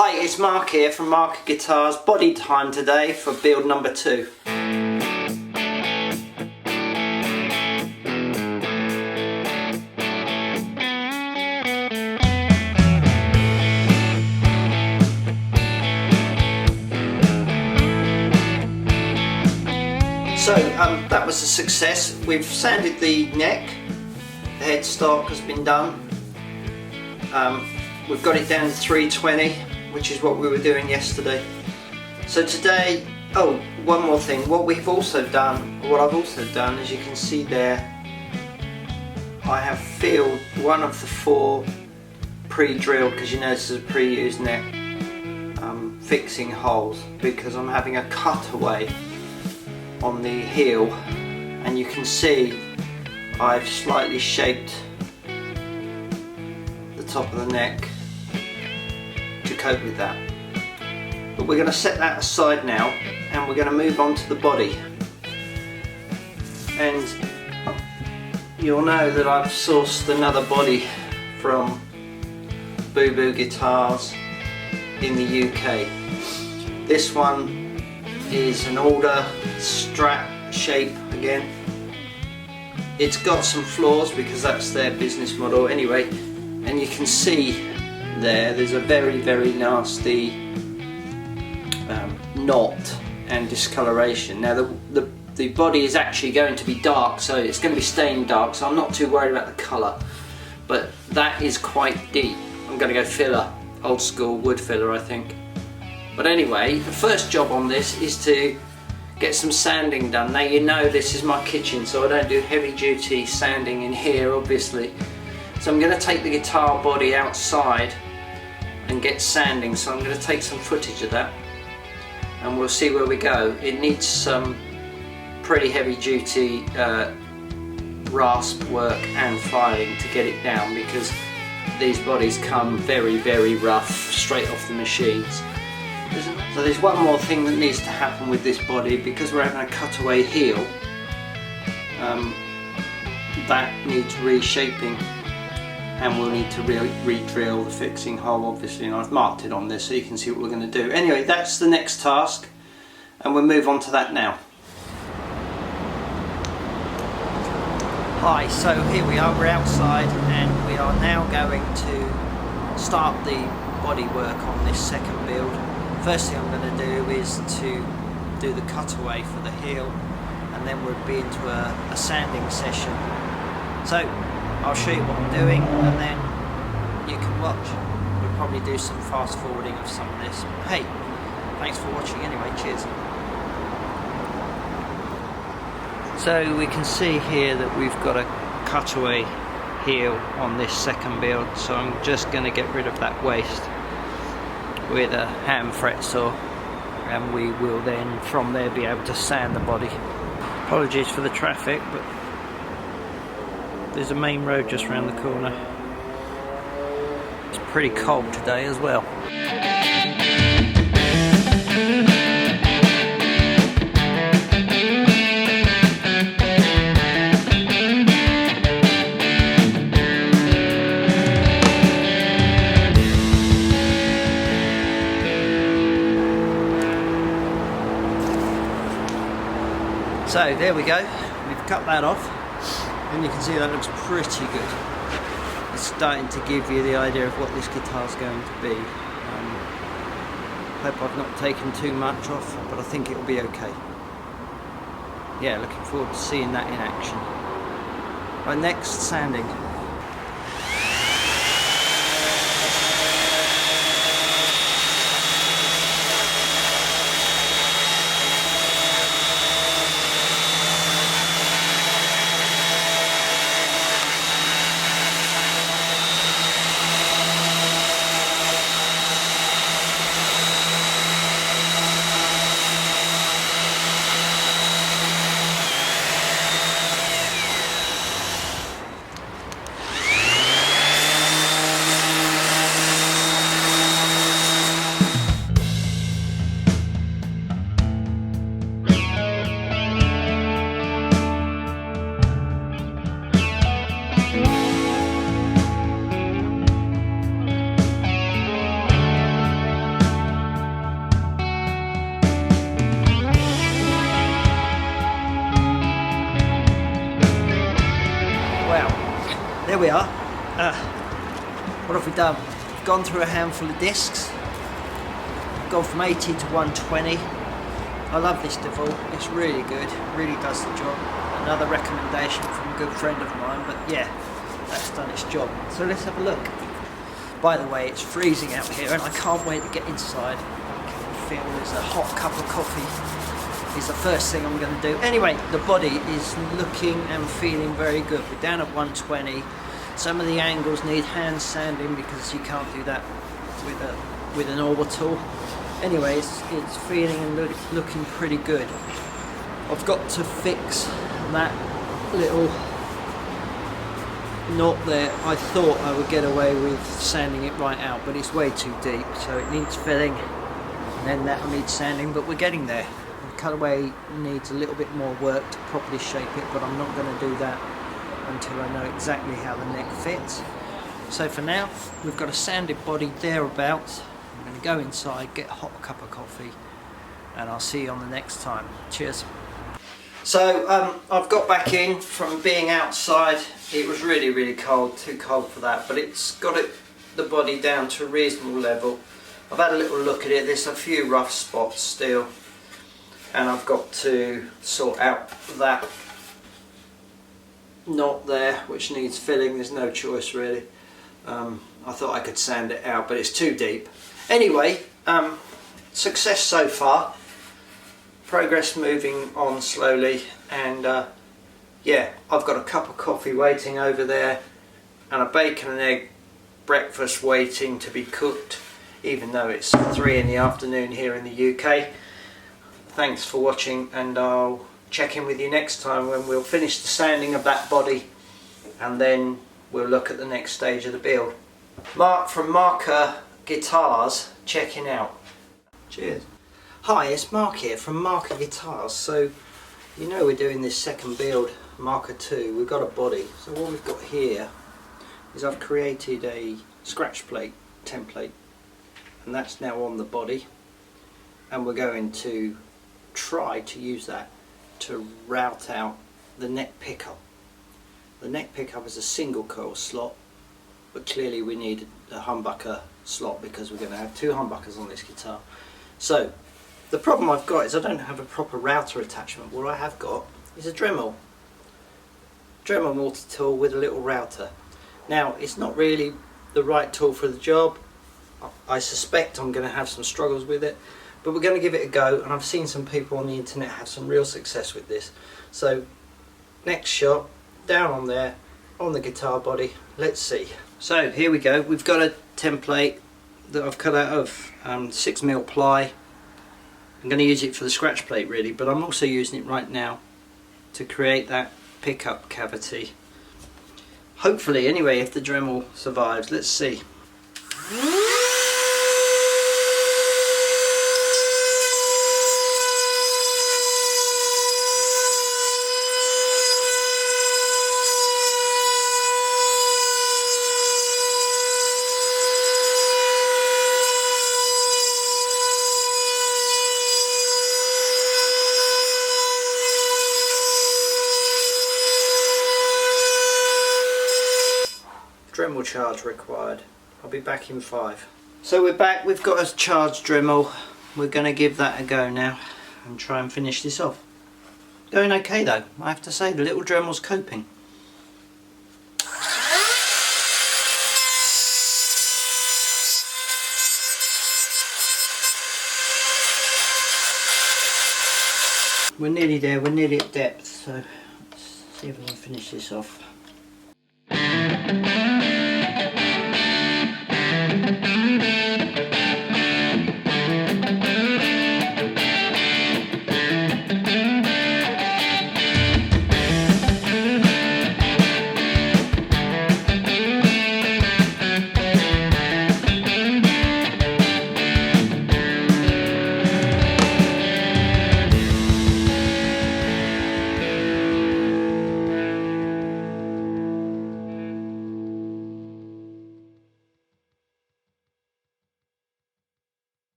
Hi, it's Mark here from MarkaGuitars. Body time today for build number 2. So that was a success. We've sanded the neck, the headstock has been done. We've got it down to 320, which is what we were doing yesterday. So today, oh, one more thing. What I've also done, as you can see there, I have filled one of the 4 pre-drilled, because you know this is a pre-used neck, fixing holes, because I'm having a cutaway on the heel, and you can see I've slightly shaped the top of the neck to cope with that. But we're going to set that aside now, and we're going to move on to the body. And you'll know that I've sourced another body from Boo Boo Guitars in the UK. This one is an alder strap shape again. It's got some flaws because that's their business model anyway, and you can see there's a very nasty knot and discoloration. Now the body is actually going to be dark, so it's going to be stained dark, so I'm not too worried about the colour, but that is quite deep. I'm going to go filler, old school wood filler I think. But anyway, the first job on this is to get some sanding done. Now you know this is my kitchen, so I don't do heavy duty sanding in here obviously. So I'm going to take the guitar body outside and get sanding, so I'm going to take some footage of that and we'll see where we go. It needs some pretty heavy duty rasp work and filing to get it down, because these bodies come very rough straight off the machines. So there's one more thing that needs to happen with this body, because we're having a cutaway heel. That needs reshaping, and we'll need to re-drill the fixing hole obviously, and I've marked it on this so you can see what we're going to do. Anyway, that's the next task, and we'll move on to that now. Hi, so here we are, we're outside, and we are now going to start the body work on this second build. First thing I'm going to do is to do the cutaway for the heel, and then we'll be into a sanding session. So I'll show you what I'm doing, and then you can watch. We'll probably do some fast forwarding of some of this. Hey, thanks for watching anyway, cheers. So we can see here that we've got a cutaway heel on this second build, so I'm just going to get rid of that waste with a hand fret saw, and we will then from there be able to sand the body. Apologies for the traffic, but there's a main road just around the corner. It's pretty cold today as well. So there we go, we've cut that off, and you can see that looks pretty good. It's starting to give you the idea of what this guitar is going to be. Hope I've not taken too much off, but I think it will be okay. Yeah, looking forward to seeing that in action. Right, next, sanding. there we are. What have we done? We've gone through a handful of discs. Gone from 80 to 120. I love this DeVault. It's really good. Really does the job. Another recommendation from a good friend of mine. But yeah, that's done its job. So let's have a look. By the way, it's freezing out here, and I can't wait to get inside. I can feel there's a hot cup of coffee. Is the first thing I'm going to do. Anyway, the body is looking and feeling very good. We're down at 120. Some of the angles need hand sanding because you can't do that with an orbital. Anyway, it's feeling and looking pretty good. I've got to fix that little knot there. I thought I would get away with sanding it right out, but it's way too deep, so it needs filling, and then that'll need sanding, but we're getting there. Cutaway needs a little bit more work to properly shape it, but I'm not going to do that until I know exactly how the neck fits. So for now, we've got a sanded body thereabouts. I'm going to go inside, get a hot cup of coffee, and I'll see you on the next time. Cheers. So I've got back in from being outside. It was really cold, too cold for that, but it's got the body down to a reasonable level. I've had a little look at it. There's a few rough spots still, and I've got to sort out that knot there which needs filling. There's no choice really. I thought I could sand it out, but it's too deep. Anyway, success so far, progress moving on slowly, and yeah, I've got a cup of coffee waiting over there and a bacon and egg breakfast waiting to be cooked, even though it's 3 in the afternoon here in the UK. Thanks for watching, and I'll check in with you next time when we'll finish the sanding of that body, and then we'll look at the next stage of the build. Mark from MarkaGuitars checking out. Cheers. Hi, it's Mark here from MarkaGuitars. So you know we're doing this second build, Marka 2. We've got a body. So what we've got here is I've created a scratch plate template, and that's now on the body, and we're going to try to use that to route out the neck pickup. The neck pickup is a single coil slot, but clearly we need a humbucker slot because we're going to have 2 humbuckers on this guitar. So the problem I've got is I don't have a proper router attachment. What I have got is a Dremel multi-tool with a little router. Now it's not really the right tool for the job. I suspect I'm going to have some struggles with it, but we're going to give it a go, and I've seen some people on the internet have some real success with this. So next shot, down on there, on the guitar body, let's see. So here we go, we've got a template that I've cut out of 6mm ply. I'm going to use it for the scratch plate really, but I'm also using it right now to create that pickup cavity. Hopefully, anyway, if the Dremel survives, let's see. Dremel charge required. I'll be back in 5. So we're back, we've got a charged Dremel. We're going to give that a go now and try and finish this off. Going okay though, I have to say, the little Dremel's coping. We're nearly there, we're nearly at depth, so let's see if we can finish this off.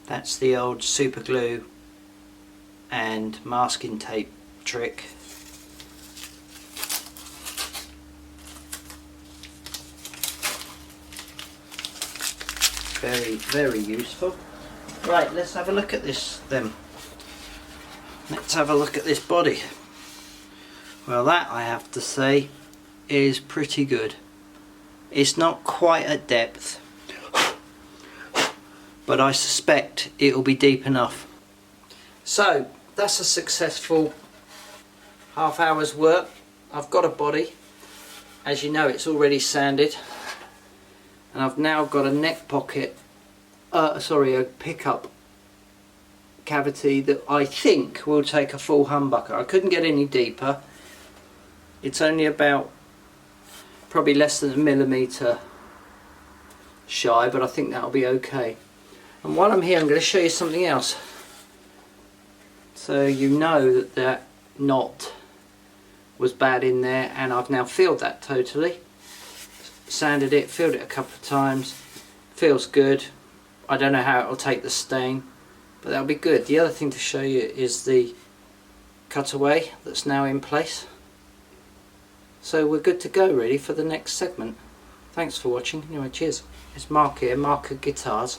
That's the old super glue and masking tape trick. Very, very useful. Right, let's have a look at this then. Let's have a look at this body. Well, that I have to say is pretty good. It's not quite at depth, but I suspect it'll be deep enough. So that's a successful half hour's work. I've got a body. As you know, it's already sanded, and I've now got a neck pocket, a pickup cavity that I think will take a full humbucker. I couldn't get any deeper. It's only about probably less than a millimetre shy, but I think that'll be okay. And while I'm here, I'm going to show you something else, so you know that that knot was bad in there, and I've now filled that totally. Sanded it, filled it a couple of times. Feels good. I don't know how it'll take the stain, but that'll be good. The other thing to show you is the cutaway that's now in place. So we're good to go really for the next segment. Thanks for watching. Anyway, cheers. It's Mark here, MarkaGuitars.